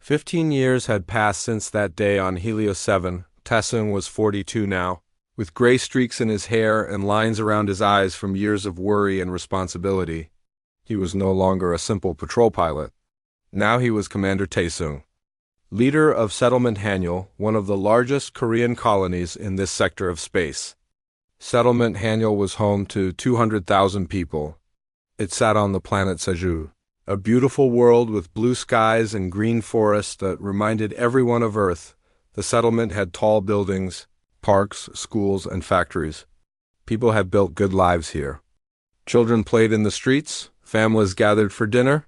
15 years had passed since that day on Helios 7. Taesung was 42 now, with gray streaks in his hair and lines around his eyes from years of worry and responsibility. He was no longer a simple patrol pilot. Now he was Commander Taesung, leader of Settlement Hanyul, one of the largest Korean colonies in this sector of space. Settlement Hanyul was home to 200,000 people. It sat on the planet Seju, a beautiful world with blue skies and green forests that reminded everyone of Earth. The settlement had tall buildings, parks, schools, and factories. People had built good lives here. Children played in the streets, families gathered for dinner.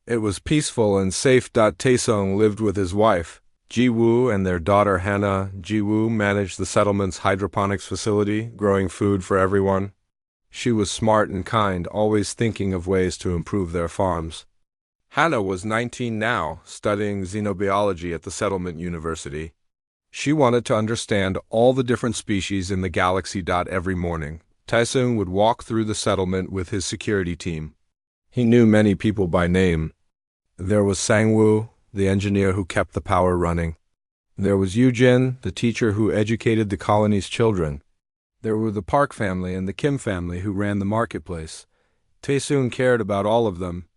It was peaceful and safe. Taesung lived with his wife, Ji-woo, and their daughter Hannah. Ji-woo managed the settlement's hydroponics facility, growing food for everyone. She was smart and kind, always thinking of ways to improve their farms. Hannah was 19 now, studying xenobiology at the settlement university. She wanted to understand all the different species in the galaxy. Every morning, Taesung would walk through the settlement with his security team. He knew many people by name. There was Sang-woo, the engineer who kept the power running. There was Yoo-jin, the teacher who educated the colony's children. There were the Park family and the Kim family who ran the marketplace. Taesung cared about all of them.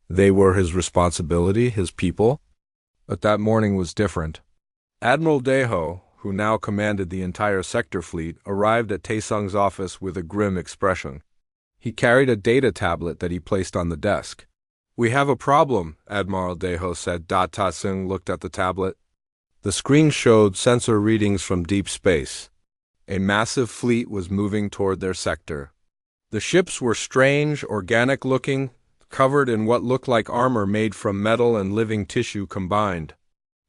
They were his responsibility, his people. But that morning was different. Admiral Daeho, who now commanded the entire sector fleet, arrived at Taesung's office with a grim expression. He carried a data tablet that he placed on the desk. "We have a problem," Admiral Daeho said. Taesung looked at the tablet. The screen showed sensor readings from deep space. A massive fleet was moving toward their sector. The ships were strange, organic-looking, covered in what looked like armor made from metal and living tissue combined.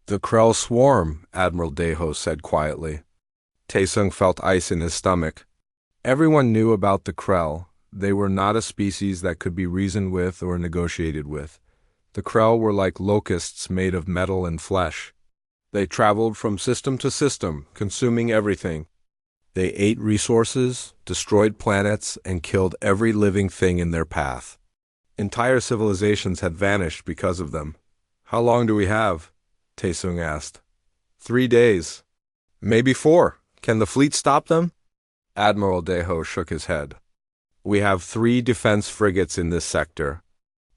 "The Krell swarm," Admiral Daeho said quietly. Taesung felt ice in his stomach. Everyone knew about the Krell. They were not a species that could be reasoned with or negotiated with. The Krell were like locusts made of metal and flesh. They traveled from system to system, consuming everything. They ate resources, destroyed planets, and killed every living thing in their path. Entire civilizations had vanished because of them. "How long do we have?" Taesung asked. 3 days. "Maybe 4. Can the fleet stop them?" Admiral Daeho shook his head. "We have 3 defense frigates in this sector.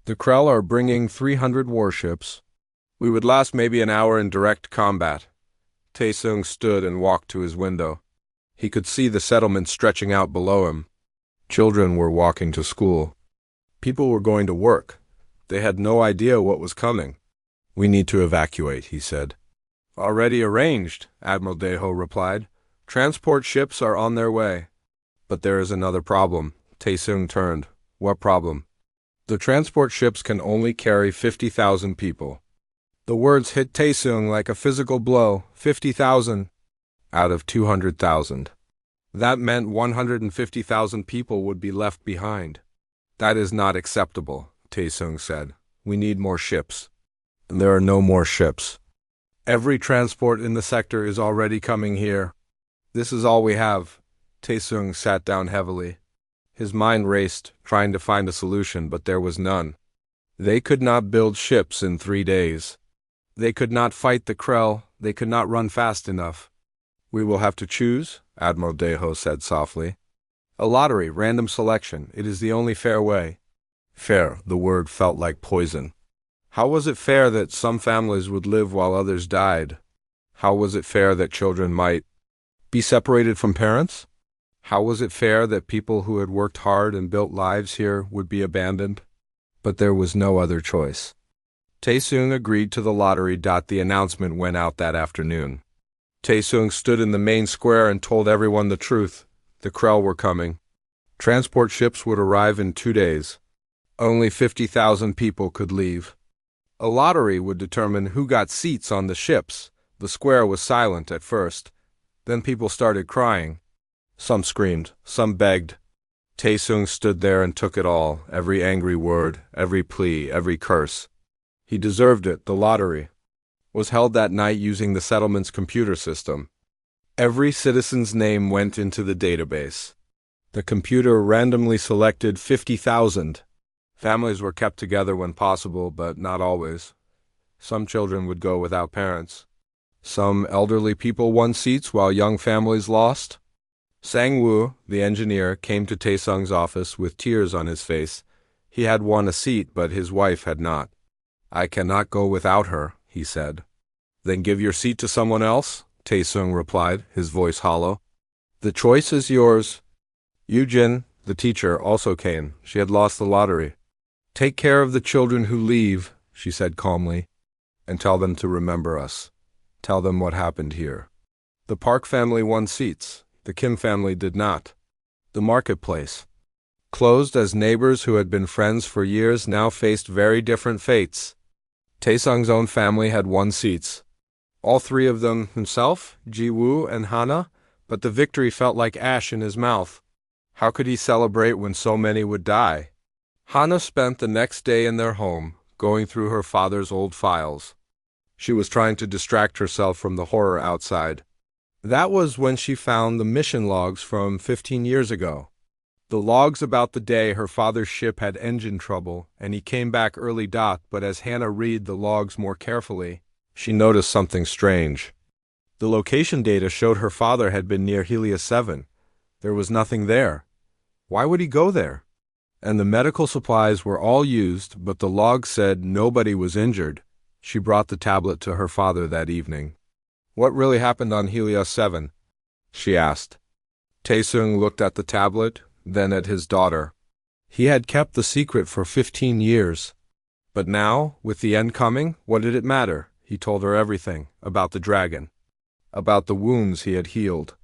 The Krell are bringing 300 warships. We would last maybe an hour in direct combat." Taesung stood and walked to his window. He could see the settlement stretching out below him. Children were walking to school. People were going to work. They had no idea what was coming. "We need to evacuate," he said. "Already arranged," Admiral Daeho replied. "Transport ships are on their way." "But there is another problem." Taesung turned. "What problem?" "The transport ships can only carry 50,000 people." The words hit Taesung like a physical blow. 50,000 out of 200,000. That meant 150,000 people would be left behind. "That is not acceptable," Taesung said. "We need more ships." "There are no more ships. Every transport in the sector is already coming here. This is all we have." Taesung sat down heavily. His mind raced, trying to find a solution, but there was none. They could not build ships in 3 days. They could not fight the Krell. They could not run fast enough. "We will have to choose," Admiral Daeho said softly. "A lottery, random selection. It is the only fair way." Fair, the word felt like poison. How was it fair that some families would live while others died? How was it fair that children might be separated from parents? How was it fair that people who had worked hard and built lives here would be abandoned? But there was no other choice. Taesung agreed to the lottery. The announcement went out that afternoon. Taesung stood in the main square and told everyone the truth. The Krell were coming. Transport ships would arrive in 2 days. Only 50,000 people could leave. A lottery would determine who got seats on the ships. The square was silent at first. Then people started crying. Some screamed, some begged. Taesung stood there and took it all, every angry word, every plea, every curse. He deserved it. The lottery was held that night using the settlement's computer system. Every citizen's name went into the database. The computer randomly selected 50,000. Families were kept together when possible, but not always. Some children would go without parents. Some elderly people won seats while young families lost. Sang-woo, the engineer, came to Taesung's office with tears on his face. He had won a seat, but his wife had not. "I cannot go without her," he said. "Then give your seat to someone else," Taesung replied, his voice hollow. "The choice is yours." Yujin, the teacher, also came. She had lost the lottery. "Take care of the children who leave," she said calmly, "and tell them to remember us. Tell them what happened here." The Park family won seats. The Kim family did not. The marketplace. Closed as neighbors who had been friends for years now faced very different fates. Taesung's own family had won seats. All three of them, himself, Ji-woo, and Hana, but the victory felt like ash in his mouth. How could he celebrate when so many would die? Hana spent the next day in their home, going through her father's old files. She was trying to distract herself from the horror outside. That was when she found the mission logs from 15 years ago. The logs about the day her father's ship had engine trouble, and he came back early. But as Hannah read the logs more carefully, she noticed something strange. The location data showed her father had been near Helios 7. There was nothing there. Why would he go there? And the medical supplies were all used, but the log said nobody was injured. She brought the tablet to her father that evening. "What really happened on Helios 7? She asked. Taesung looked at the tablet, then at his daughter. He had kept the secret for 15 years. But now, with the end coming, what did it matter? He told her everything, about the dragon, about the wounds he had healed,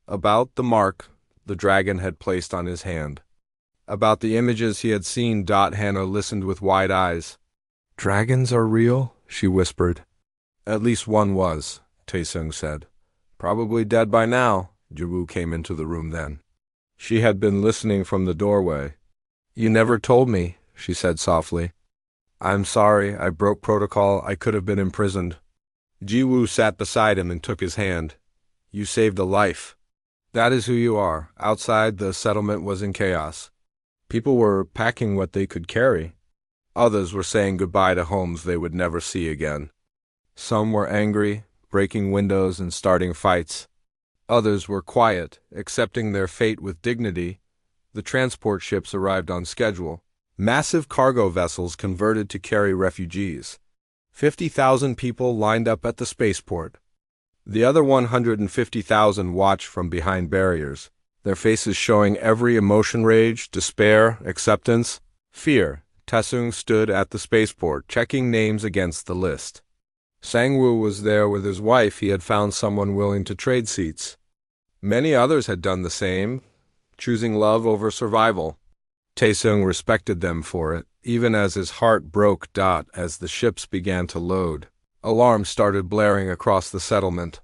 about the mark the dragon had placed on his hand, about the images he had seen. Hannah listened with wide eyes. "Dragons are real?" she whispered. "At least one was," Taesung said. "Probably dead by now." Ji-woo came into the room then. She had been listening from the doorway. "You never told me," she said softly. "I'm sorry, I broke protocol. I could have been imprisoned." Ji-woo sat beside him and took his hand. "You saved a life. That is who you are." Outside, the settlement was in chaos. People were packing what they could carry. Others were saying goodbye to homes they would never see again. Some were angry, breaking windows and starting fights. Others were quiet, accepting their fate with dignity. The transport ships arrived on schedule. Massive cargo vessels converted to carry refugees. 50,000 people lined up at the spaceport. The other 150,000 watched from behind barriers, their faces showing every emotion: rage, despair, acceptance, fear. Taesung stood at the spaceport, checking names against the list. Sang-woo was there with his wife. He had found someone willing to trade seats. Many others had done the same, choosing love over survival. Taesung respected them for it, even as his heart broke. As the ships began to load, alarms started blaring across the settlement.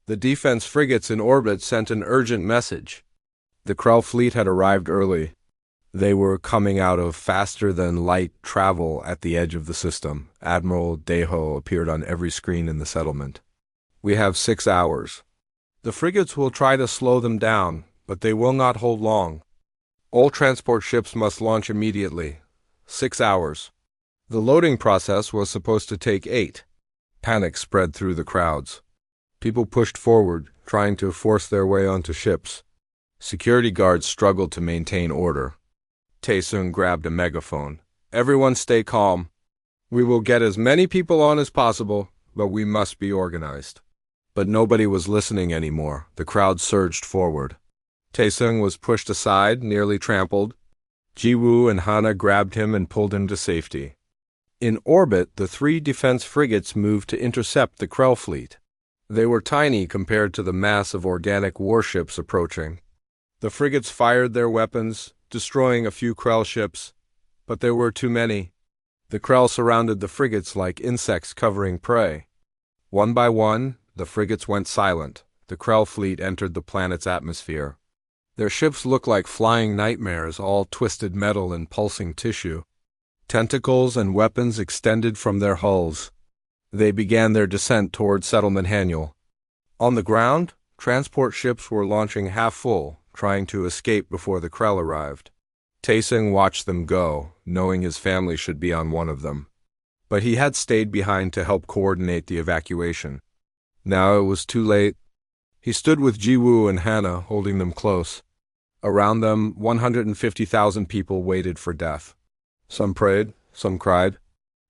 The defense frigates in orbit sent an urgent message. The Krell fleet had arrived early. They were coming out of faster-than-light travel at the edge of the system. Admiral Daeho appeared on every screen in the settlement. "We have 6 hours. The frigates will try to slow them down, but they will not hold long. All transport ships must launch immediately. 6 hours. The loading process was supposed to take 8. Panic spread through the crowds. People pushed forward, trying to force their way onto ships. Security guards struggled to maintain order. Taesung grabbed a megaphone. "Everyone stay calm. We will get as many people on as possible, but we must be organized." But nobody was listening anymore. The crowd surged forward. Taesung was pushed aside, nearly trampled. Ji-woo and Hana grabbed him and pulled him to safety. In orbit, the 3 defense frigates moved to intercept the Krell fleet. They were tiny compared to the mass of organic warships approaching. The frigates fired their weapons, destroying a few Krell ships, but there were too many. The Krell surrounded the frigates like insects covering prey. One by one, the frigates went silent. The Krell fleet entered the planet's atmosphere. Their ships looked like flying nightmares, all twisted metal and pulsing tissue. Tentacles and weapons extended from their hulls. They began their descent toward Settlement Haniel. On the ground, transport ships were launching half full, trying to escape before the Krell arrived. Taesung watched them go, knowing his family should be on one of them. but he had stayed behind to help coordinate the evacuation. Now it was too late. He stood with Jiwoo and Hannah, holding them close. Around them, 150,000 people waited for death. Some prayed, some cried.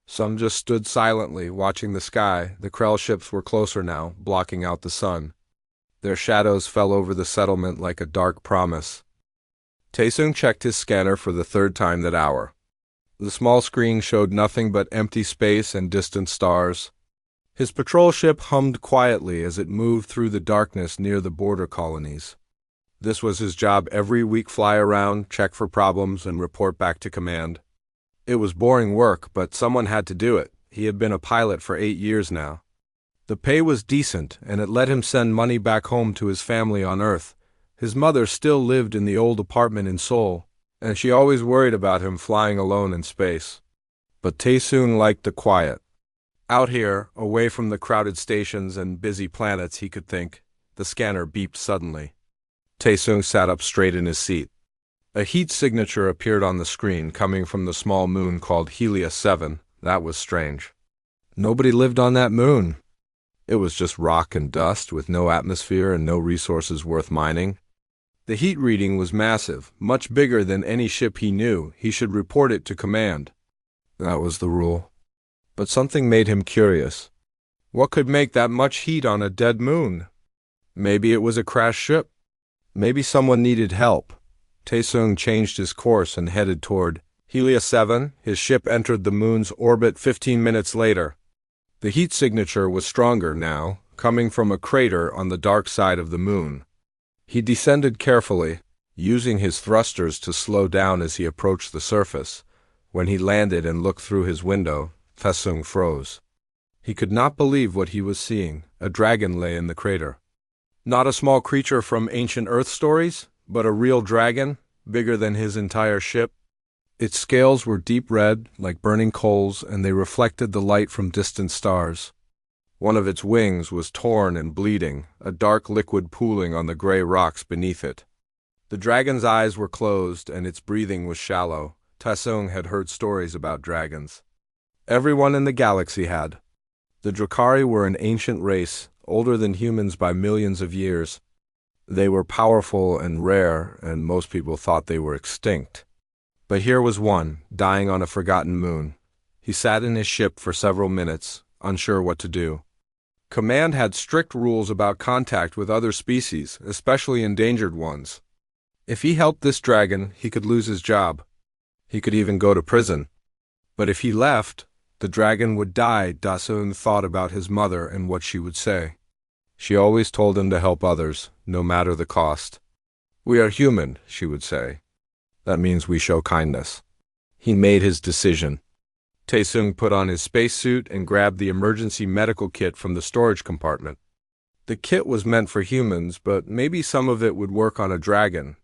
Some just stood silently, watching the sky. The Krell ships were closer now, blocking out the sun. Their shadows fell over the settlement like a dark promise. Taesung checked his scanner for the third time that hour. The small screen showed nothing but empty space and distant stars. His patrol ship hummed quietly as it moved through the darkness near the border colonies. This was his job every week: fly around, check for problems, and report back to command. It was boring work, but someone had to do it. He had been a pilot for 8 years now. The pay was decent, and it let him send money back home to his family on Earth. His mother still lived in the old apartment in Seoul, and she always worried about him flying alone in space. But Taesung liked the quiet. Out here, away from the crowded stations and busy planets, he could think. The scanner beeped suddenly. Taesung sat up straight in his seat. A heat signature appeared on the screen, coming from the small moon called Helios 7. That was strange. Nobody lived on that moon. It was just rock and dust, with no atmosphere and no resources worth mining. The heat reading was massive, much bigger than any ship he knew. He should report it to command. That was the rule. But something made him curious. What could make that much heat on a dead moon? Maybe it was a crashed ship. Maybe someone needed help. Taesung changed his course and headed toward Helios 7. His ship entered the moon's orbit 15 minutes later. The heat signature was stronger now, coming from a crater on the dark side of the moon. He descended carefully, using his thrusters to slow down as he approached the surface. When he landed and looked through his window, Taesung froze. He could not believe what he was seeing. A dragon lay in the crater. Not a small creature from ancient Earth stories, but a real dragon, bigger than his entire ship. Its scales were deep red, like burning coals, and they reflected the light from distant stars. One of its wings was torn and bleeding, a dark liquid pooling on the gray rocks beneath it. The dragon's eyes were closed, and its breathing was shallow. Taesung had heard stories about dragons. Everyone in the galaxy had. The Drakari were an ancient race, older than humans by millions of years. They were powerful and rare, and most people thought they were extinct. But here was one, dying on a forgotten moon. He sat in his ship for several minutes, unsure what to do. Command had strict rules about contact with other species, especially endangered ones. If he helped this dragon, he could lose his job. He could even go to prison. But if he left, the dragon would die. Taesung thought about his mother and what she would say. She always told him to help others, no matter the cost. "We are human," she would say. "That means we show kindness." He made his decision. Taesung put on his spacesuit and grabbed the emergency medical kit from the storage compartment. The kit was meant for humans, but maybe some of it would work on a dragon.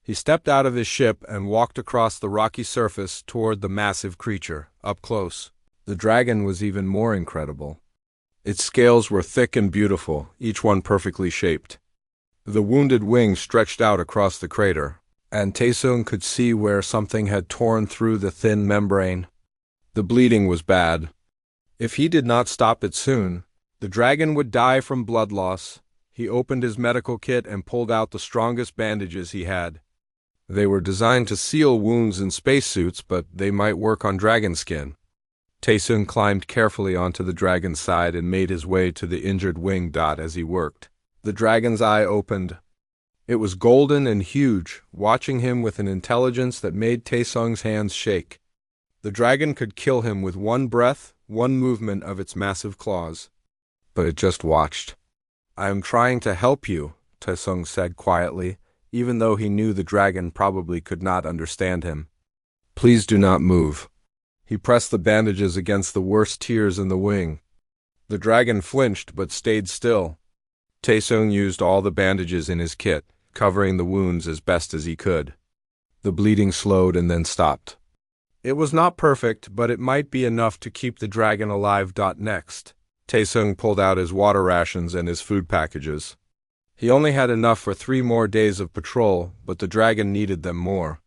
He stepped out of his ship and walked across the rocky surface toward the massive creature, up close. The dragon was even more incredible. Its scales were thick and beautiful, each one perfectly shaped. The wounded wing stretched out across the crater, and Taesung could see where something had torn through the thin membrane. The bleeding was bad. If he did not stop it soon, the dragon would die from blood loss. He opened his medical kit and pulled out the strongest bandages he had. They were designed to seal wounds in spacesuits, but they might work on dragon skin. Taesung climbed carefully onto the dragon's side and made his way to the injured wing. As he worked, the dragon's eye opened. It was golden and huge, watching him with an intelligence that made Taesung's hands shake. The dragon could kill him with one breath, one movement of its massive claws. But it just watched. "I am trying to help you," Taesung said quietly, even though he knew the dragon probably could not understand him. "Please do not move." He pressed the bandages against the worst tears in the wing. The dragon flinched but stayed still. Taesung used all the bandages in his kit, covering the wounds as best as he could. The bleeding slowed and then stopped. It was not perfect, but it might be enough to keep the dragon alive. Next, Taesung pulled out his water rations and his food packages. He only had enough for 3 more days of patrol, but the dragon needed them more.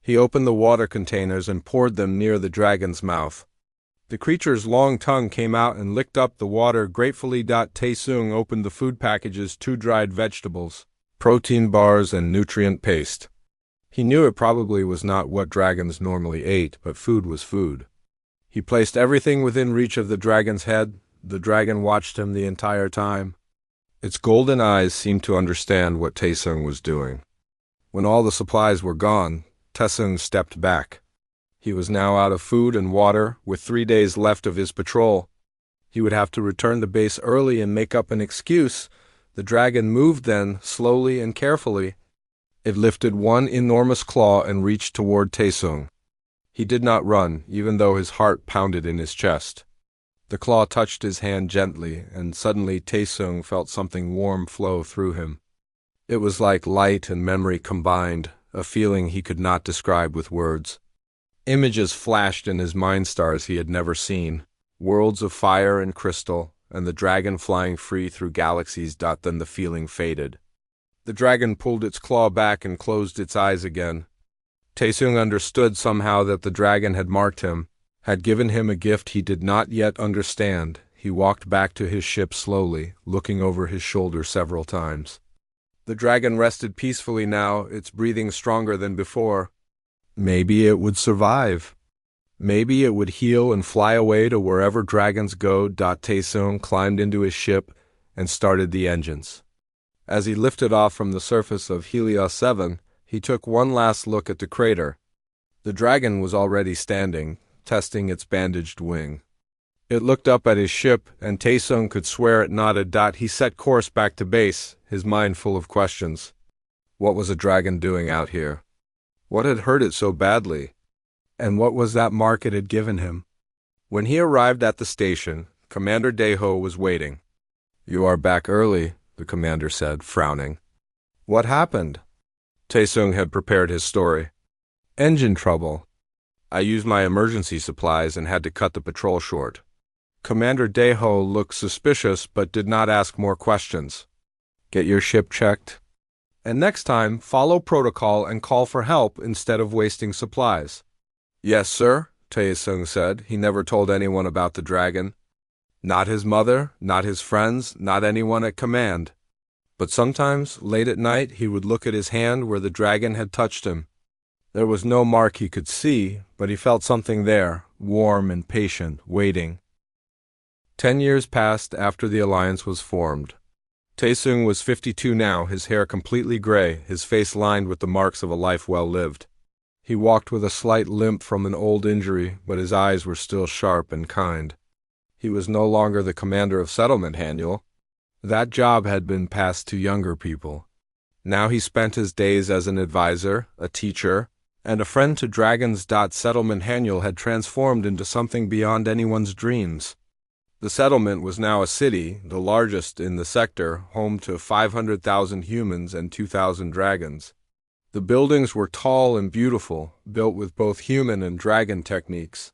He opened the water containers and poured them near the dragon's mouth. The creature's long tongue came out and licked up the water gratefully. Taesung opened the food packages, 2 dried vegetables, protein bars, and nutrient paste. He knew it probably was not what dragons normally ate, but food was food. He placed everything within reach of the dragon's head. The dragon watched him the entire time. Its golden eyes seemed to understand what Taesung was doing. When all the supplies were gone, Taesung stepped back. He was now out of food and water, with 3 days left of his patrol. He would have to return to base early and make up an excuse. The dragon moved then, slowly and carefully. It lifted one enormous claw and reached toward Taesung. He did not run, even though his heart pounded in his chest. The claw touched his hand gently, and suddenly Taesung felt something warm flow through him. It was like light and memory combined, a feeling he could not describe with words. Images flashed in his mind stars he had never seen, worlds of fire and crystal, and the dragon flying free through galaxies. Then the feeling faded. The dragon pulled its claw back and closed its eyes again. Taesung understood somehow that the dragon had marked him, had given him a gift he did not yet understand. He walked back to his ship slowly, looking over his shoulder several times. The dragon rested peacefully now, its breathing stronger than before. Maybe it would survive. Maybe it would heal and fly away to wherever dragons go. Taesung climbed into his ship and started the engines. As he lifted off from the surface of Helios 7, he took one last look at the crater. The dragon was already standing, testing its bandaged wing. It looked up at his ship, and Taesung could swear it nodded. He set course back to base, his mind full of questions. What was a dragon doing out here? What had hurt it so badly? And what was that mark it had given him? When he arrived at the station, Commander Daeho was waiting. "You are back early," the commander said, frowning. "What happened?" Taesung had prepared his story. "Engine trouble. I used my emergency supplies and had to cut the patrol short." Commander Daeho looked suspicious but did not ask more questions. "Get your ship checked. And next time, follow protocol and call for help instead of wasting supplies." "Yes, sir," Taesung said. He never told anyone about the dragon. Not his mother, not his friends, not anyone at command. But sometimes, late at night, he would look at his hand where the dragon had touched him. There was no mark he could see, but he felt something there, warm and patient, waiting. 10 years passed after the alliance was formed. Taesung was 52 now, his hair completely gray, his face lined with the marks of a life well lived. He walked with a slight limp from an old injury, but his eyes were still sharp and kind. He was no longer the commander of Settlement Haniel. That job had been passed to younger people. Now he spent his days as an advisor, a teacher, and a friend to dragons. Settlement Haniel had transformed into something beyond anyone's dreams. The settlement was now a city, the largest in the sector, home to 500,000 humans and 2,000 dragons. The buildings were tall and beautiful, built with both human and dragon techniques.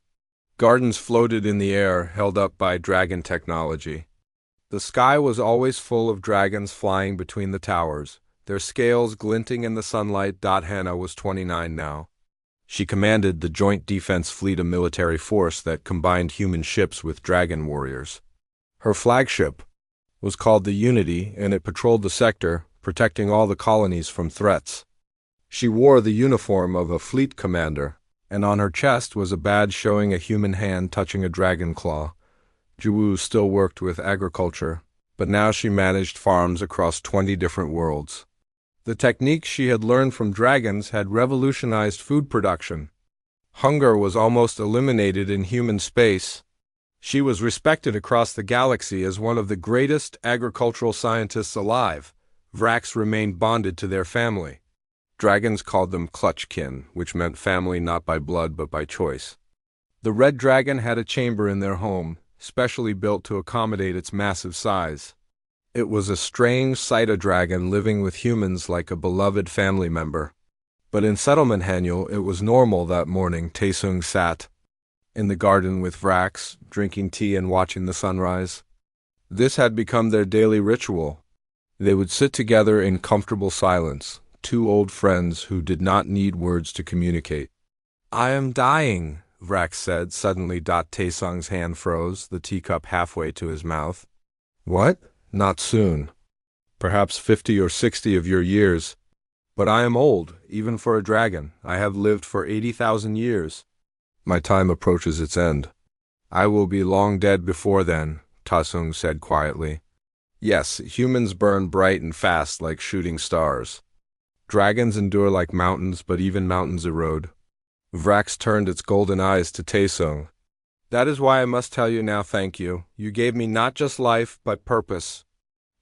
Gardens floated in the air, held up by dragon technology. The sky was always full of dragons flying between the towers, their scales glinting in the sunlight. Hannah was 29 now. She commanded the Joint Defense Fleet, a military force that combined human ships with dragon warriors. Her flagship was called the Unity, and it patrolled the sector, protecting all the colonies from threats. She wore the uniform of a fleet commander, and on her chest was a badge showing a human hand touching a dragon claw. Juwu still worked with agriculture, but now she managed farms across 20 different worlds. The techniques she had learned from dragons had revolutionized food production. Hunger was almost eliminated in human space. She was respected across the galaxy as one of the greatest agricultural scientists alive. Vrax remained bonded to their family. Dragons called them clutchkin, which meant family not by blood but by choice. The red dragon had a chamber in their home, specially built to accommodate its massive size. It was a strange cytodragon living with humans like a beloved family member. But in Settlement Haniel, it was normal that morning. Taesung sat in the garden with Vrax, drinking tea and watching the sunrise. This had become their daily ritual. They would sit together in comfortable silence, two old friends who did not need words to communicate. "I am dying," Vrax said. Suddenly Taesong's hand froze, the teacup halfway to his mouth. What? Not soon. Perhaps 50 or 60 of your years. But I am old, even for a dragon. I have lived for 80,000 years. My time approaches its end. I will be long dead before then, Taesong said quietly. Yes, humans burn bright and fast like shooting stars. Dragons endure like mountains, but even mountains erode. Vrax turned its golden eyes to Taesong. That is why I must tell you now thank you. You gave me not just life, but purpose.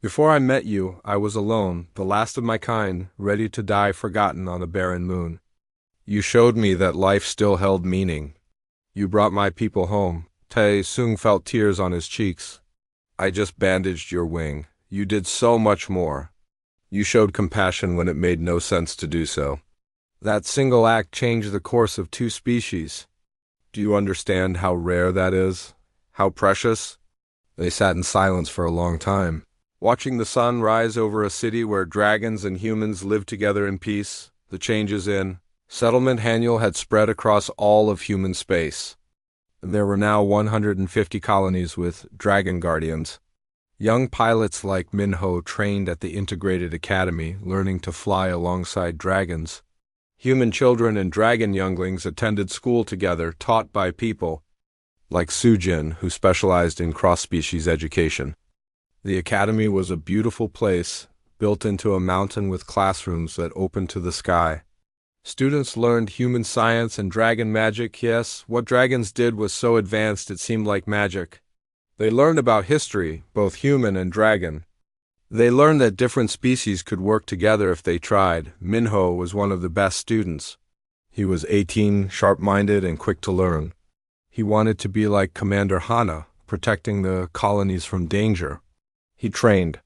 Before I met you, I was alone, the last of my kind, ready to die forgotten on a barren moon. You showed me that life still held meaning. You brought my people home. Taesong felt tears on his cheeks. I just bandaged your wing. You did so much more. You showed compassion when it made no sense to do so. That single act changed the course of 2 species. Do you understand how rare that is? How precious? They sat in silence for a long time, watching the sun rise over a city where dragons and humans lived together in peace. The changes in settlement Haniel had spread across all of human space. There were now 150 colonies with dragon guardians. Young pilots like Minho trained at the Integrated Academy, learning to fly alongside dragons. Human children and dragon younglings attended school together, taught by people like Sujin, who specialized in cross-species education. The academy was a beautiful place, built into a mountain with classrooms that opened to the sky. Students learned human science and dragon magic. Yes, what dragons did was so advanced it seemed like magic. They learned about history, both human and dragon. They learned that different species could work together if they tried. Minho was one of the best students. He was 18, sharp-minded, and quick to learn. He wanted to be like Commander Hana, protecting the colonies from danger. He trained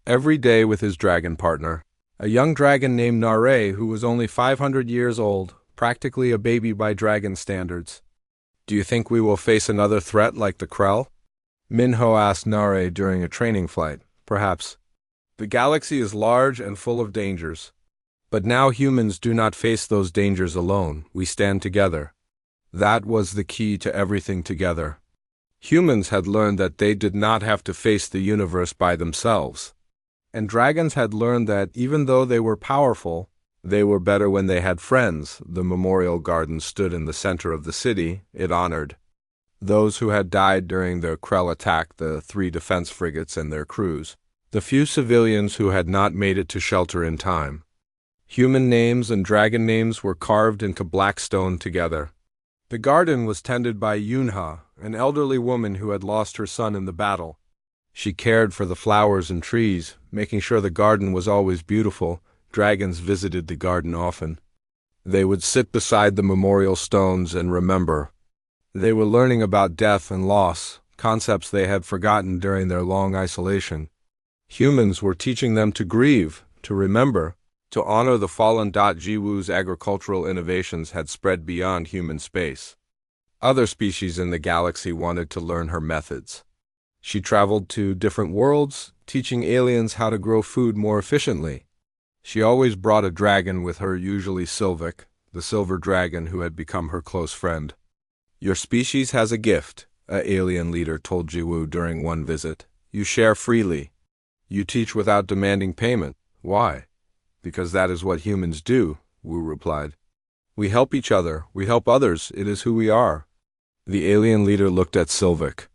every day with his dragon partner, a young dragon named Narration, who was only 500 years old, practically a baby by dragon standards. Do you think we will face another threat like the Krell? Minho asked Narration during a training flight. Perhaps. The galaxy is large and full of dangers. But now humans do not face those dangers alone. We stand together. That was the key to everything together. Humans had learned that they did not have to face the universe by themselves. And dragons had learned that even though they were powerful, they were better when they had friends. The memorial garden stood in the center of the city. It honored those who had died during the Krell attack, the 3 defense frigates and their crews, the few civilians who had not made it to shelter in time. Human names and dragon names were carved into black stone together. The garden was tended by Yunha, an elderly woman who had lost her son in the battle. She cared for the flowers and trees, making sure the garden was always beautiful. Dragons visited the garden often. They would sit beside the memorial stones and remember. They were learning about death and loss, concepts they had forgotten during their long isolation. Humans were teaching them to grieve, to remember, to honor the fallen. Jiwoo's agricultural innovations had spread beyond human space. Other species in the galaxy wanted to learn her methods. She traveled to different worlds, teaching aliens how to grow food more efficiently. She always brought a dragon with her, usually Sylvic, the silver dragon who had become her close friend. Your species has a gift, an alien leader told Jiwoo during one visit. You share freely. You teach without demanding payment. Why? Because that is what humans do, Wu replied. We help each other. We help others. It is who we are. The alien leader looked at Sylvic.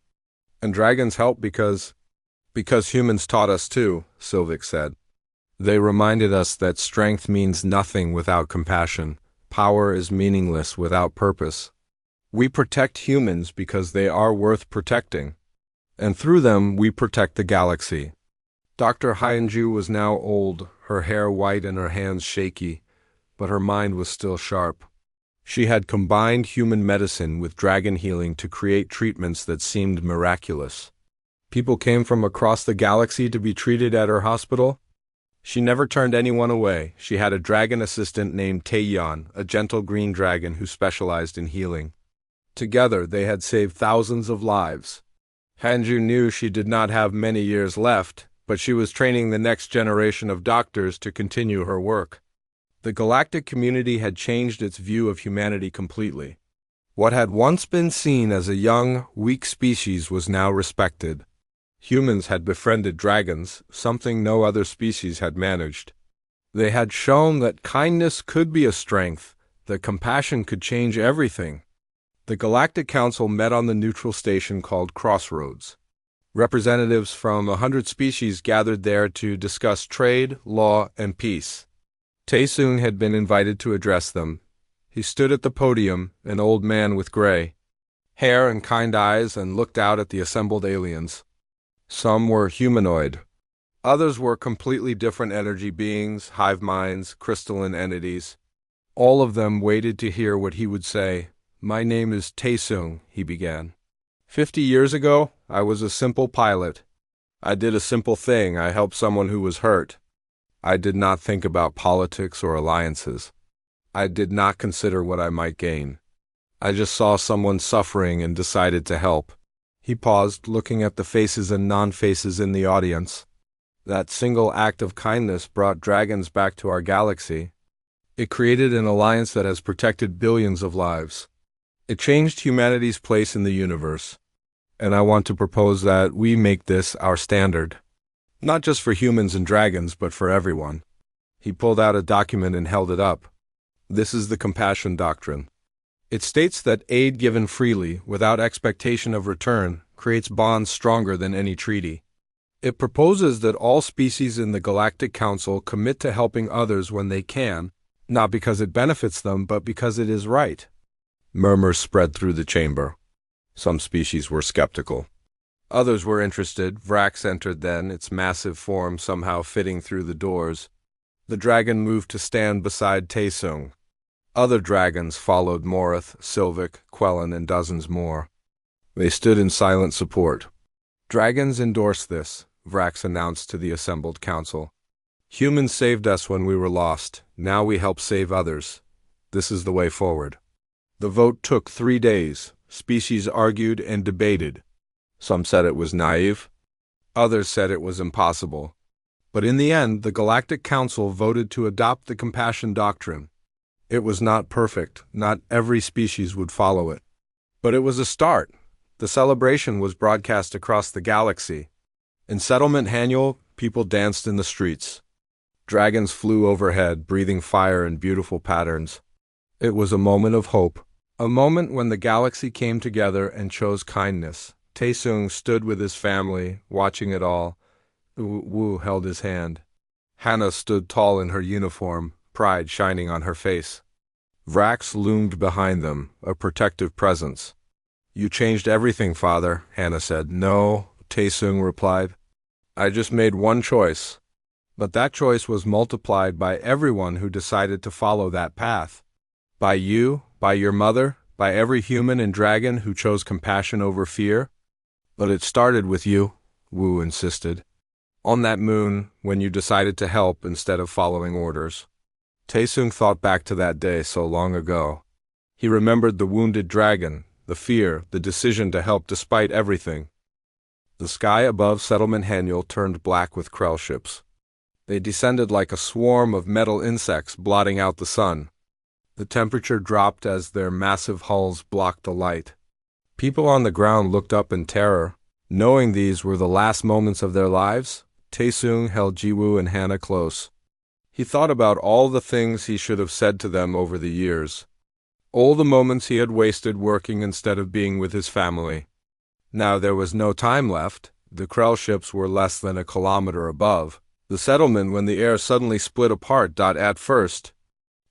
And dragons help because humans taught us too, Sylvic said. They reminded us that strength means nothing without compassion. Power is meaningless without purpose. We protect humans because they are worth protecting. And through them, we protect the galaxy. Dr. Hyenju was now old, her hair white and her hands shaky, but her mind was still sharp. She had combined human medicine with dragon healing to create treatments that seemed miraculous. People came from across the galaxy to be treated at her hospital. She never turned anyone away. She had a dragon assistant named Taeyeon, a gentle green dragon who specialized in healing. Together, they had saved thousands of lives. Hanju knew she did not have many years left, but she was training the next generation of doctors to continue her work. The galactic community had changed its view of humanity completely. What had once been seen as a young, weak species was now respected. Humans had befriended dragons, something no other species had managed. They had shown that kindness could be a strength, that compassion could change everything. The Galactic Council met on the neutral station called Crossroads. Representatives from 100 species gathered there to discuss trade, law, and peace. Taesung had been invited to address them. He stood at the podium, an old man with gray hair and kind eyes, and looked out at the assembled aliens. Some were humanoid. Others were completely different energy beings, hive minds, crystalline entities. All of them waited to hear what he would say. "My name is Taesung," he began. 50 years ago, I was a simple pilot. I did a simple thing. I helped someone who was hurt. I did not think about politics or alliances. I did not consider what I might gain. I just saw someone suffering and decided to help. He paused, looking at the faces and non-faces in the audience. That single act of kindness brought dragons back to our galaxy. It created an alliance that has protected billions of lives. It changed humanity's place in the universe. And I want to propose that we make this our standard. Not just for humans and dragons, but for everyone. He pulled out a document and held it up. This is the Compassion Doctrine. It states that aid given freely, without expectation of return, creates bonds stronger than any treaty. It proposes that all species in the Galactic Council commit to helping others when they can, not because it benefits them, but because it is right. Murmurs spread through the chamber. Some species were skeptical. Others were interested. Vrax entered then, its massive form somehow fitting through the doors. The dragon moved to stand beside Taesung. Other dragons followed: Morith, Sylvic, Quellen, and dozens more. They stood in silent support. Dragons endorse this, Vrax announced to the assembled council. Humans saved us when we were lost. Now we help save others. This is the way forward. The vote took 3 days. Species argued and debated. Some said it was naive. Others said it was impossible. But in the end, the Galactic Council voted to adopt the Compassion Doctrine. It was not perfect. Not every species would follow it. But it was a start. The celebration was broadcast across the galaxy. In Settlement Haniel, people danced in the streets. Dragons flew overhead, breathing fire in beautiful patterns. It was a moment of hope. A moment when the galaxy came together and chose kindness. Taesung stood with his family, watching it all. Wu held his hand. Hannah stood tall in her uniform, pride shining on her face. Vrax loomed behind them, a protective presence. "You changed everything, Father," Hannah said. "No," Taesung replied. "I just made one choice." But that choice was multiplied by everyone who decided to follow that path. By you, by your mother, by every human and dragon who chose compassion over fear. But it started with you, Wu insisted. On that moon, when you decided to help instead of following orders. Taesung thought back to that day so long ago. He remembered the wounded dragon, the fear, the decision to help despite everything. The sky above Settlement Haniel turned black with Krell ships. They descended like a swarm of metal insects blotting out the sun. The temperature dropped as their massive hulls blocked the light. People on the ground looked up in terror. Knowing these were the last moments of their lives, Taesung held Jiwoo and Hannah close. He thought about all the things he should have said to them over the years. All the moments he had wasted working instead of being with his family. Now there was no time left. The Krell ships were less than a kilometer above the settlement when the air suddenly split apart. At first,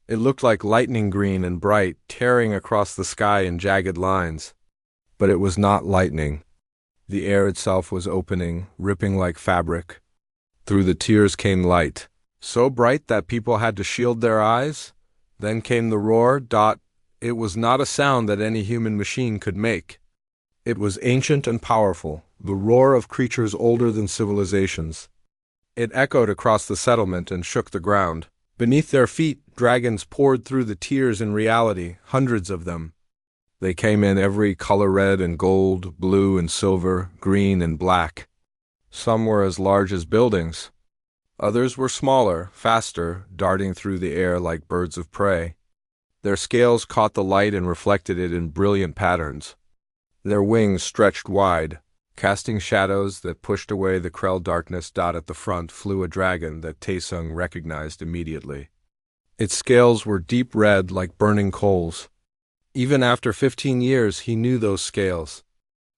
it looked like lightning green and bright, tearing across the sky in jagged lines. But it was not lightning. The air itself was opening, ripping like fabric. Through the tears came light, so bright that people had to shield their eyes. Then came the roar. It was not a sound that any human machine could make. It was ancient and powerful, the roar of creatures older than civilizations. It echoed across the settlement and shook the ground. Beneath their feet, dragons poured through the tears in reality, hundreds of them. They came in every color: red and gold, blue and silver, green and black. Some were as large as buildings. Others were smaller, faster, darting through the air like birds of prey. Their scales caught the light and reflected it in brilliant patterns. Their wings stretched wide, casting shadows that pushed away the Krell darkness. At the front flew a dragon that Taesung recognized immediately. Its scales were deep red like burning coals. Even after 15 years, he knew those scales.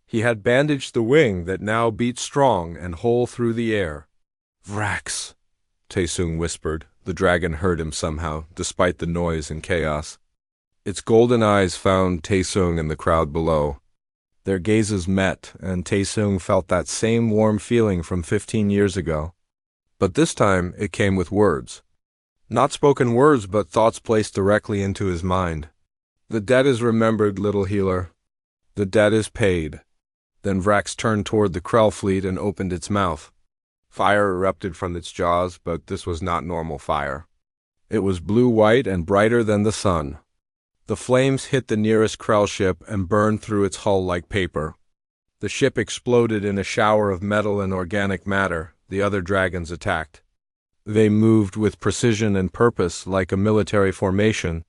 He had bandaged the wing that now beat strong and whole through the air. "Vrax," Taesung whispered. The dragon heard him somehow, despite the noise and chaos. Its golden eyes found Taesung and the crowd below. Their gazes met, and Taesung felt that same warm feeling from 15 years ago. But this time, it came with words. Not spoken words, but thoughts placed directly into his mind. "The debt is remembered, little healer. The debt is paid." Then Vrax turned toward the Krell fleet and opened its mouth. Fire erupted from its jaws, but this was not normal fire. It was blue-white and brighter than the sun. The flames hit the nearest Krell ship and burned through its hull like paper. The ship exploded in a shower of metal and organic matter. The other dragons attacked. They moved with precision and purpose like a military formation.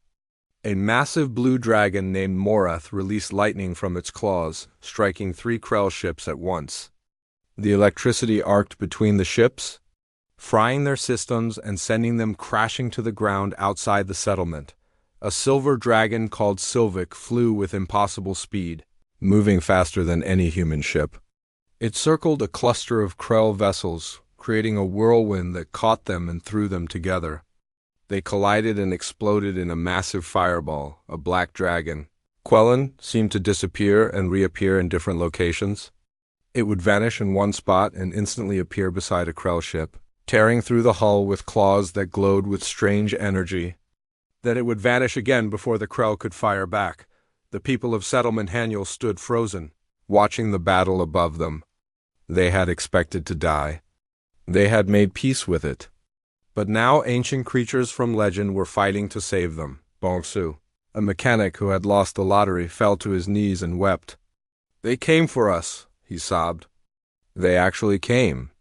A massive blue dragon named Morath released lightning from its claws, striking 3 Krell ships at once. The electricity arced between the ships, frying their systems and sending them crashing to the ground outside the settlement. A silver dragon called Sylvic flew with impossible speed, moving faster than any human ship. It circled a cluster of Krell vessels, creating a whirlwind that caught them and threw them together. They collided and exploded in a massive fireball, a black dragon. Quellen seemed to disappear and reappear in different locations. It would vanish in one spot and instantly appear beside a Krell ship, tearing through the hull with claws that glowed with strange energy. Then it would vanish again before the Krell could fire back. The people of Settlement Haniel stood frozen, watching the battle above them. They had expected to die. They had made peace with it. But now ancient creatures from legend were fighting to save them. Bongsu, a mechanic who had lost the lottery, fell to his knees and wept. "They came for us," he sobbed. They actually came.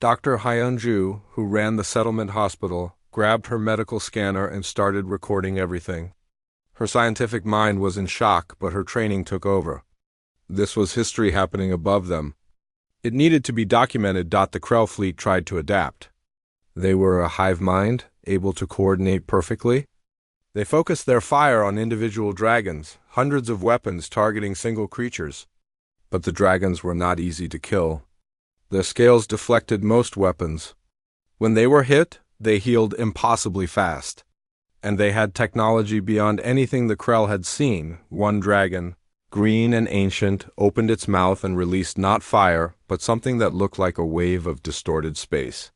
Dr. Hyunju, who ran the settlement hospital, grabbed her medical scanner and started recording everything. Her scientific mind was in shock, but her training took over. This was history happening above them. It needed to be documented. The Krell fleet tried to adapt. They were a hive mind, able to coordinate perfectly. They focused their fire on individual dragons, hundreds of weapons targeting single creatures. But the dragons were not easy to kill. Their scales deflected most weapons. When they were hit, they healed impossibly fast. And they had technology beyond anything the Krell had seen. One dragon, green and ancient, opened its mouth and released not fire, but something that looked like a wave of distorted space.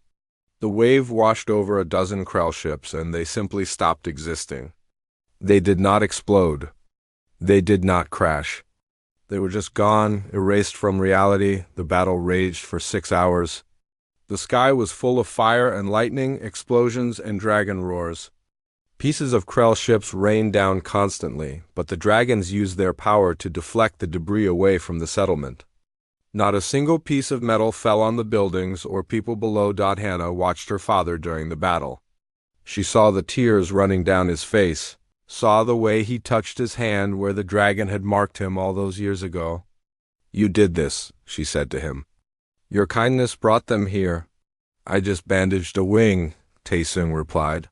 The wave washed over a dozen Krell ships, and they simply stopped existing. They did not explode. They did not crash. They were just gone, erased from reality. The battle raged for 6 hours. The sky was full of fire and lightning, explosions, and dragon roars. Pieces of Krell ships rained down constantly, but the dragons used their power to deflect the debris away from the settlement. Not a single piece of metal fell on the buildings or people below. Hannah watched her father during the battle. She saw the tears running down his face, saw the way he touched his hand where the dragon had marked him all those years ago. "You did this," she said to him. "Your kindness brought them here." "I just bandaged a wing," Taesung replied.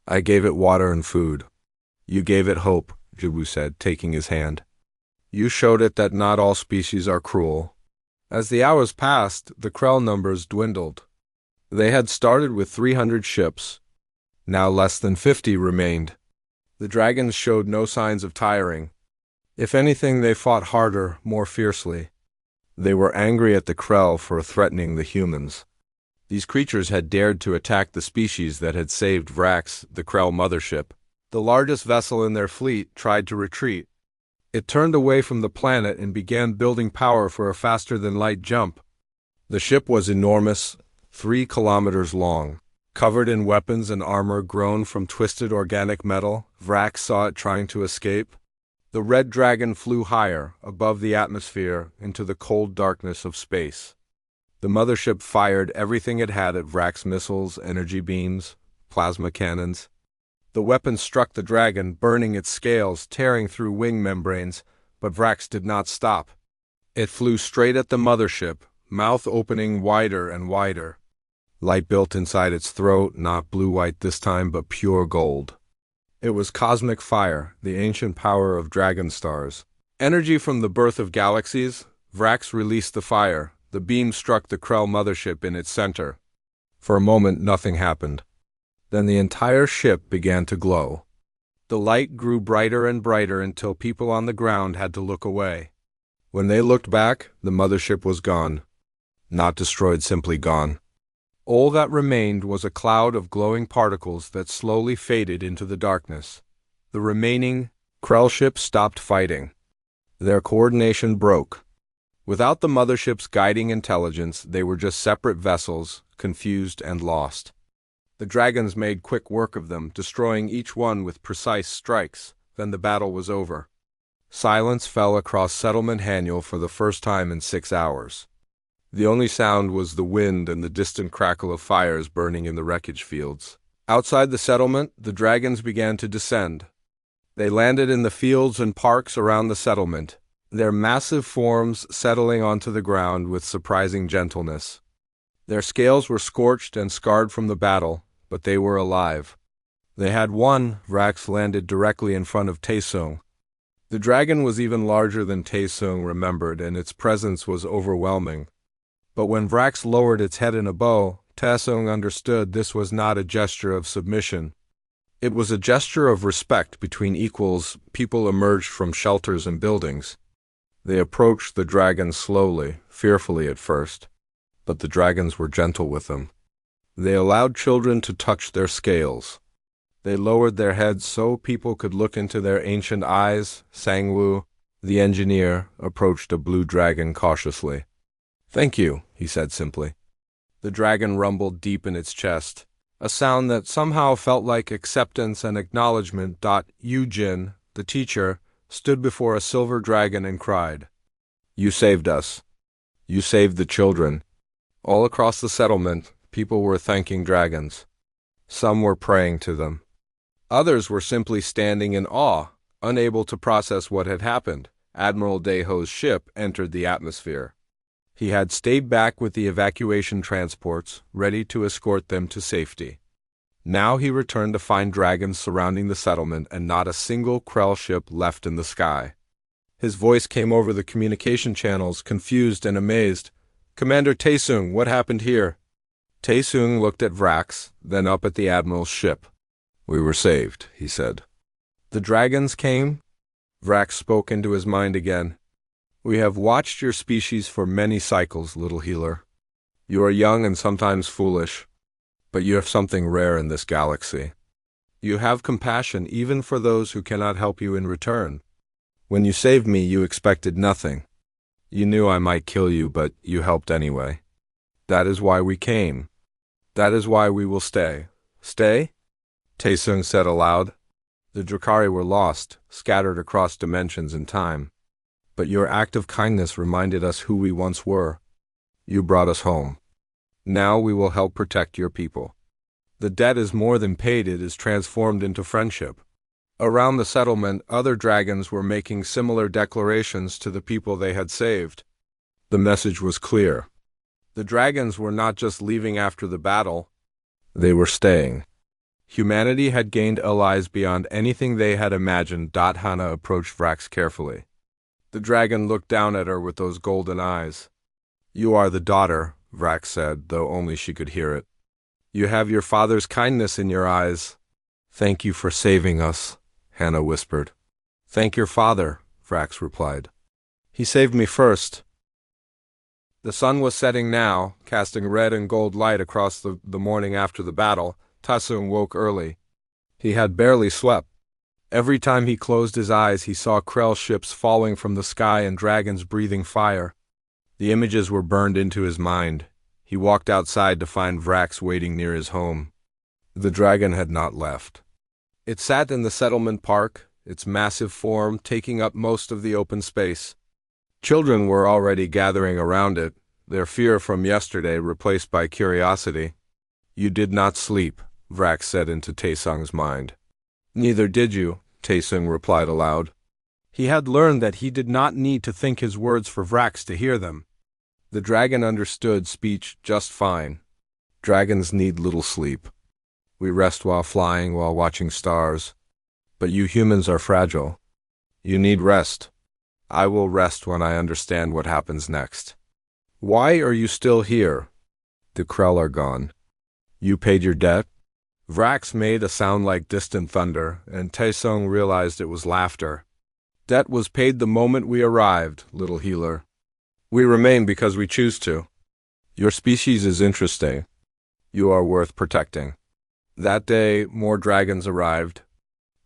"I gave it water and food." "You gave it hope," Jibu said, taking his hand. "You showed it that not all species are cruel." As the hours passed, the Krell numbers dwindled. They had started with 300 ships. Now less than 50 remained. The dragons showed no signs of tiring. If anything, they fought harder, more fiercely. They were angry at the Krell for threatening the humans. These creatures had dared to attack the species that had saved Vrax, the Krell mothership. The largest vessel in their fleet tried to retreat. It turned away from the planet and began building power for a faster-than-light jump. The ship was enormous, 3 kilometers long. Covered in weapons and armor grown from twisted organic metal, Vrax saw it trying to escape. The red dragon flew higher, above the atmosphere, into the cold darkness of space. The mothership fired everything it had at Vrax: missiles, energy beams, plasma cannons. The weapon struck the dragon, burning its scales, tearing through wing membranes, but Vrax did not stop. It flew straight at the mothership, mouth opening wider and wider. Light built inside its throat, not blue-white this time, but pure gold. It was cosmic fire, the ancient power of dragon stars. Energy from the birth of galaxies. Vrax released the fire. The beam struck the Krell mothership in its center. For a moment, nothing happened. Then the entire ship began to glow. The light grew brighter and brighter until people on the ground had to look away. When they looked back, the mothership was gone. Not destroyed, simply gone. All that remained was a cloud of glowing particles that slowly faded into the darkness. The remaining Krell ship stopped fighting. Their coordination broke. Without the mothership's guiding intelligence, they were just separate vessels, confused and lost. The dragons made quick work of them, destroying each one with precise strikes. Then the battle was over. Silence fell across Settlement Haniel for the first time in 6 hours. The only sound was the wind and the distant crackle of fires burning in the wreckage fields. Outside the settlement, the dragons began to descend. They landed in the fields and parks around the settlement, their massive forms settling onto the ground with surprising gentleness. Their scales were scorched and scarred from the battle, but they were alive. They had won. Vrax landed directly in front of Taesung. The dragon was even larger than Taesung remembered, and its presence was overwhelming. But when Vrax lowered its head in a bow, Taesung understood this was not a gesture of submission. It was a gesture of respect between equals. People emerged from shelters and buildings. They approached the dragons slowly, fearfully at first, but the dragons were gentle with them. They allowed children to touch their scales. They lowered their heads so people could look into their ancient eyes. Sangwoo, the engineer, approached a blue dragon cautiously. "Thank you," he said simply. The dragon rumbled deep in its chest, a sound that somehow felt like acceptance and acknowledgement. Yujin, the teacher, stood before a silver dragon and cried, "You saved us. You saved the children." All across the settlement, people were thanking dragons. Some were praying to them. Others were simply standing in awe, unable to process what had happened. Admiral Daeho's ship entered the atmosphere. He had stayed back with the evacuation transports, ready to escort them to safety. Now he returned to find dragons surrounding the settlement and not a single Krell ship left in the sky. His voice came over the communication channels, confused and amazed. "Commander Taesung, what happened here?" Taesung looked at Vrax, then up at the Admiral's ship. "We were saved," he said. "The dragons came?" Vrax spoke into his mind again. "We have watched your species for many cycles, little healer. You are young and sometimes foolish, but you have something rare in this galaxy. You have compassion even for those who cannot help you in return. When you saved me, you expected nothing. You knew I might kill you, but you helped anyway. That is why we came. That is why we will stay." "Stay?" Taesung said aloud. "The Drakari were lost, scattered across dimensions and time. But your act of kindness reminded us who we once were. You brought us home. Now we will help protect your people. The debt is more than paid, it is transformed into friendship." Around the settlement, other dragons were making similar declarations to the people they had saved. The message was clear. The dragons were not just leaving after the battle, they were staying. Humanity had gained allies beyond anything they had imagined. Hana approached Vrax carefully. The dragon looked down at her with those golden eyes. "You are the daughter," Vrax said, though only she could hear it. "You have your father's kindness in your eyes." "Thank you for saving us," Hannah whispered. "Thank your father," Vrax replied. "He saved me first." The sun was setting now, casting red and gold light across the morning after the battle. Taesung woke early. He had barely slept. Every time he closed his eyes, he saw Krell ships falling from the sky and dragons breathing fire. The images were burned into his mind. He walked outside to find Vrax waiting near his home. The dragon had not left. It sat in the settlement park, its massive form taking up most of the open space. Children were already gathering around it, their fear from yesterday replaced by curiosity. "You did not sleep," Vrax said into Taesung's mind. Neither did you, Taesung replied aloud. He had learned that he did not need to think his words for Vrax to hear them. The dragon understood speech just fine. Dragons need little sleep. We rest while flying, while watching stars. But you humans are fragile. You need rest. I will rest when I understand what happens next. Why are you still here? The Krell are gone. You paid your debt? Vrax made a sound like distant thunder, and Taesung realized it was laughter. Debt was paid the moment we arrived, little healer. We remain because we choose to. Your species is interesting. You are worth protecting. That day, more dragons arrived.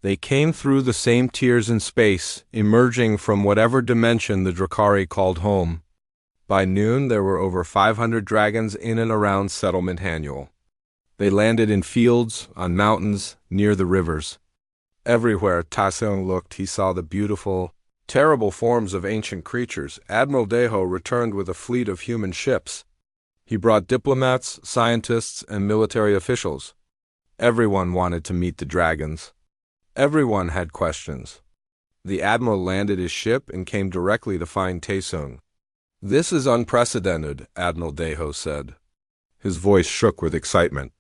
They came through the same tiers in space, emerging from whatever dimension the Drakari called home. By noon, there were over 500 dragons in and around Settlement Annual. They landed in fields, on mountains, near the rivers. Everywhere Taesung looked, he saw the beautiful, terrible forms of ancient creatures. Admiral Deho returned with a fleet of human ships. He brought diplomats, scientists, and military officials. Everyone wanted to meet the dragons. Everyone had questions. The admiral landed his ship and came directly to find Taesung. This is unprecedented, Admiral Deho said. His voice shook with excitement.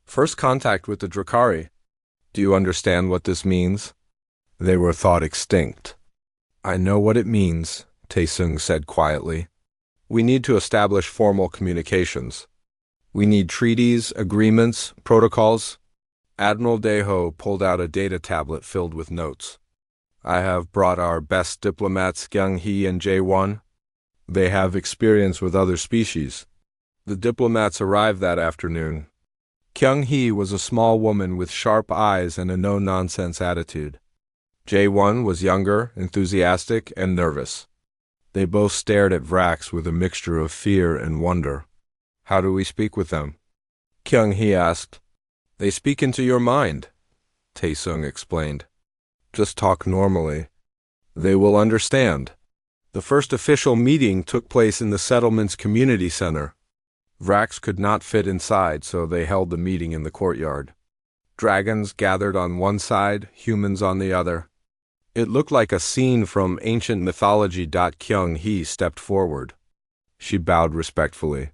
First contact with the Drakari. Do you understand what this means? They were thought extinct. I know what it means, Taesung said quietly. We need to establish formal communications. We need treaties, agreements, protocols. Admiral Deho pulled out a data tablet filled with notes. I have brought our best diplomats, Kyung-hee and Jae-won. They have experience with other species. The diplomats arrived that afternoon. Kyung-hee was a small woman with sharp eyes and a no-nonsense attitude. Jae-won was younger, enthusiastic, and nervous. They both stared at Vrax with a mixture of fear and wonder. How do we speak with them? Kyung-hee asked. They speak into your mind, Taesung explained. Just talk normally. They will understand. The first official meeting took place in the settlement's community center. Vrax could not fit inside, so they held the meeting in the courtyard. Dragons gathered on one side, humans on the other. It looked like a scene from ancient mythology. Kyung-hee stepped forward. She bowed respectfully.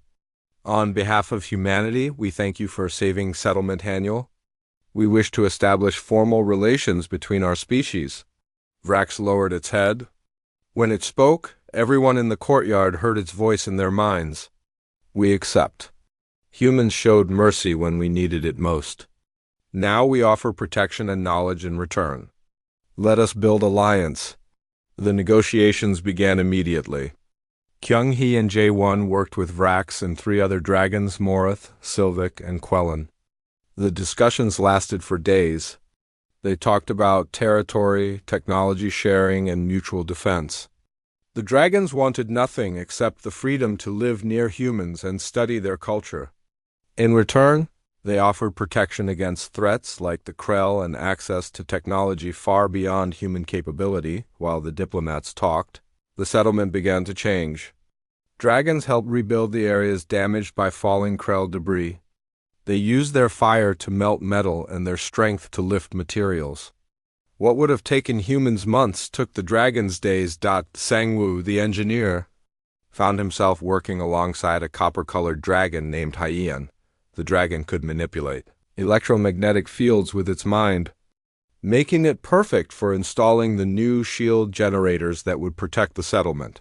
On behalf of humanity, we thank you for saving Settlement Annual. We wish to establish formal relations between our species. Vrax lowered its head. When it spoke, everyone in the courtyard heard its voice in their minds. We accept. Humans showed mercy when we needed it most. Now we offer protection and knowledge in return. Let us build alliance. The negotiations began immediately. Kyung-hee and Jae-won worked with Vrax and 3 other dragons, Morith, Sylvic, and Quellen. The discussions lasted for days. They talked about territory, technology sharing, and mutual defense. The dragons wanted nothing except the freedom to live near humans and study their culture. In return, they offered protection against threats like the Krell and access to technology far beyond human capability. While the diplomats talked, the settlement began to change. Dragons helped rebuild the areas damaged by falling Krell debris. They used their fire to melt metal and their strength to lift materials. What would have taken humans months took the dragons days. Sang-woo, the engineer, found himself working alongside a copper-colored dragon named Hyeon. The dragon could manipulate electromagnetic fields with its mind, making it perfect for installing the new shield generators that would protect the settlement.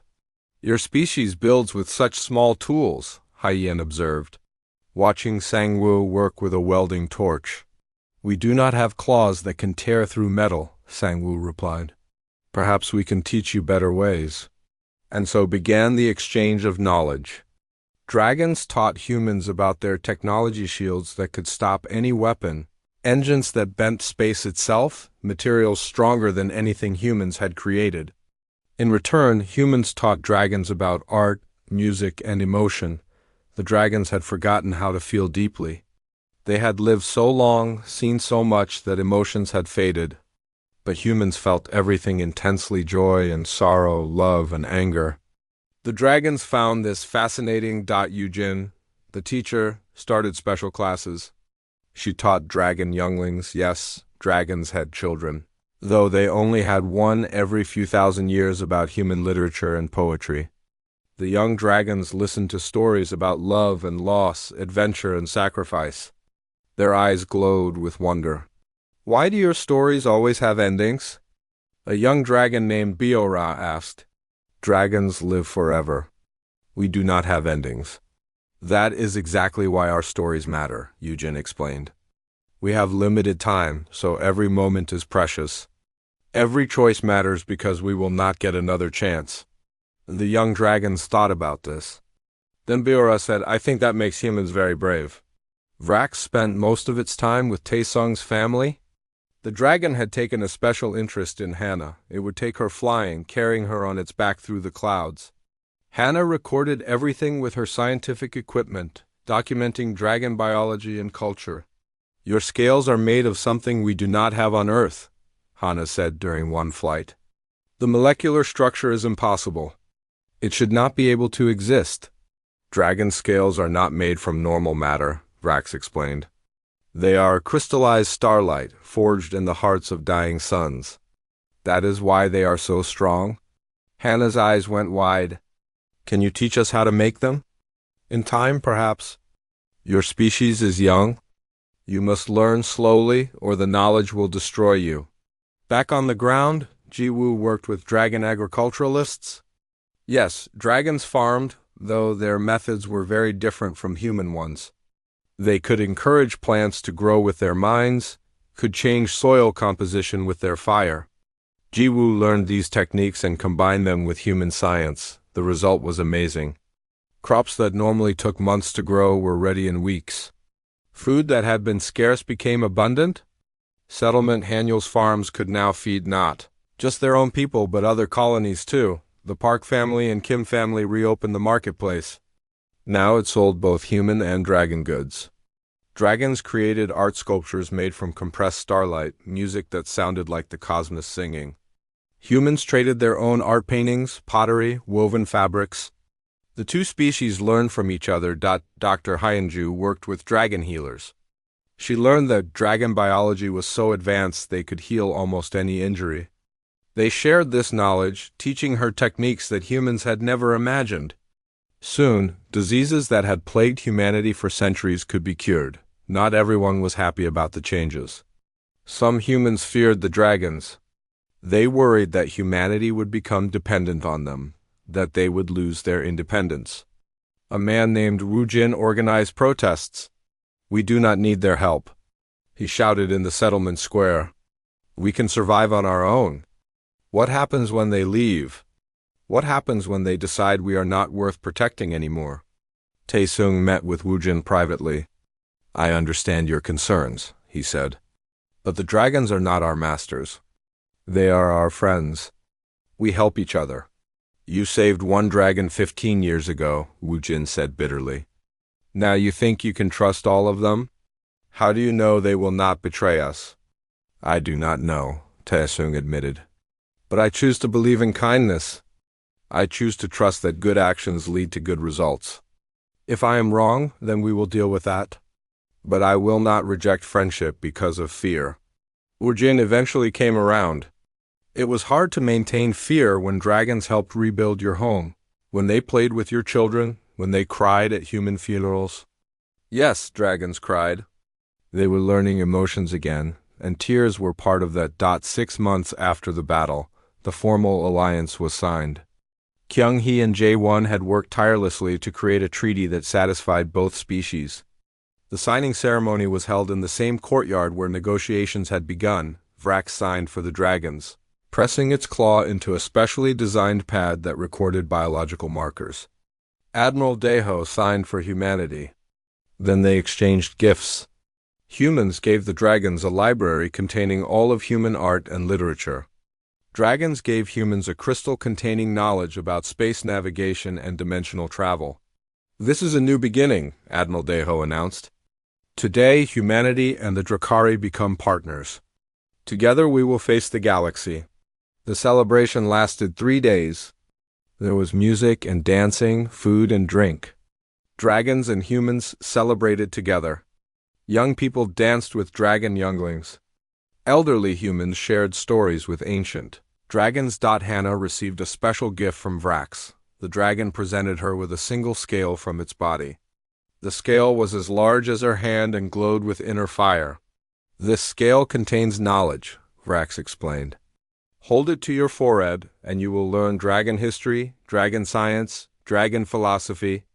Your species builds with such small tools, Hyeon observed, watching Sang-woo work with a welding torch. We do not have claws that can tear through metal, Sang-woo replied. Perhaps we can teach you better ways. And so began the exchange of knowledge. Dragons taught humans about their technology shields that could stop any weapon, engines that bent space itself, materials stronger than anything humans had created. In return, humans taught dragons about art, music, and emotion. The dragons had forgotten how to feel deeply. They had lived so long, seen so much that emotions had faded. But humans felt everything intensely: joy and sorrow, love and anger. The dragons found this fascinating. Yujin, the teacher, started special classes. She taught dragon younglings, yes, dragons had children, though they only had one every few thousand years about human literature and poetry. The young dragons listened to stories about love and loss, adventure and sacrifice. Their eyes glowed with wonder. "Why do your stories always have endings?" a young dragon named Biora asked. "Dragons live forever. We do not have endings." "That is exactly why our stories matter," Eugen explained. "We have limited time, so every moment is precious. Every choice matters because we will not get another chance." The young dragons thought about this. Then Biora said, "I think that makes humans very brave." Vrax spent most of its time with Taesung's family. The dragon had taken a special interest in Hannah. It would take her flying, carrying her on its back through the clouds. Hannah recorded everything with her scientific equipment, documenting dragon biology and culture. "Your scales are made of something we do not have on Earth," Hannah said during one flight. "The molecular structure is impossible. It should not be able to exist." "Dragon scales are not made from normal matter," Vrax explained. "They are crystallized starlight, forged in the hearts of dying suns. That is why they are so strong." Hannah's eyes went wide. "Can you teach us how to make them?" "In time, perhaps." "Your species is young. You must learn slowly, or the knowledge will destroy you." Back on the ground, Jiwoo worked with dragon agriculturalists. Yes, dragons farmed, though their methods were very different from human ones. They could encourage plants to grow with their minds, could change soil composition with their fire. Jiwoo learned these techniques and combined them with human science. The result was amazing. Crops that normally took months to grow were ready in weeks. Food that had been scarce became abundant. Settlement Haniel's farms could now feed not just their own people but other colonies too. The Park family and Kim family reopened the marketplace. Now it sold both human and dragon goods. Dragons created art sculptures made from compressed starlight, music that sounded like the cosmos singing. Humans traded their own art paintings, pottery, woven fabrics. The two species learned from each other. Dr. Hyenju worked with dragon healers. She learned that dragon biology was so advanced they could heal almost any injury. They shared this knowledge, teaching her techniques that humans had never imagined. Soon, diseases that had plagued humanity for centuries could be cured. Not everyone was happy about the changes. Some humans feared the dragons. They worried that humanity would become dependent on them, that they would lose their independence. A man named Wu Jin organized protests. "We do not need their help," he shouted in the settlement square. "We can survive on our own. What happens when they leave? What happens when they decide we are not worth protecting anymore?" Taesung met with Wu Jin privately. "I understand your concerns," he said. "But the dragons are not our masters. They are our friends. We help each other." "You saved one dragon 15 years ago," Wu Jin said bitterly. "Now you think you can trust all of them? How do you know they will not betray us?" "I do not know," Taesung admitted. "But I choose to believe in kindness. I choose to trust that good actions lead to good results. If I am wrong, then we will deal with that. But I will not reject friendship because of fear." Wu Jin eventually came around. It was hard to maintain fear when dragons helped rebuild your home, when they played with your children, when they cried at human funerals. Yes, dragons cried. They were learning emotions again, and tears were part of that. 6 months after the battle, the formal alliance was signed. Kyung-hee and Jae-won had worked tirelessly to create a treaty that satisfied both species. The signing ceremony was held in the same courtyard where negotiations had begun. Vrax signed for the dragons, pressing its claw into a specially designed pad that recorded biological markers. Admiral Daeho signed for humanity. Then they exchanged gifts. Humans gave the dragons a library containing all of human art and literature. Dragons gave humans a crystal containing knowledge about space navigation and dimensional travel. "This is a new beginning," Admiral Daeho announced. "Today, humanity and the Drakari become partners. Together we will face the galaxy." The celebration lasted 3 days. There was music and dancing, food and drink. Dragons and humans celebrated together. Young people danced with dragon younglings. Elderly humans shared stories with ancient dragons. Hannah received a special gift from Vrax. The dragon presented her with a single scale from its body. The scale was as large as her hand and glowed with inner fire. This scale contains knowledge, Vrax explained. Hold it to your forehead, and you will learn dragon history, dragon science, dragon philosophy.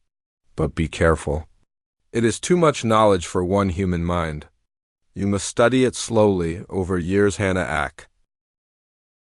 But be careful. It is too much knowledge for one human mind. You must study it slowly over years. Hannah Ack.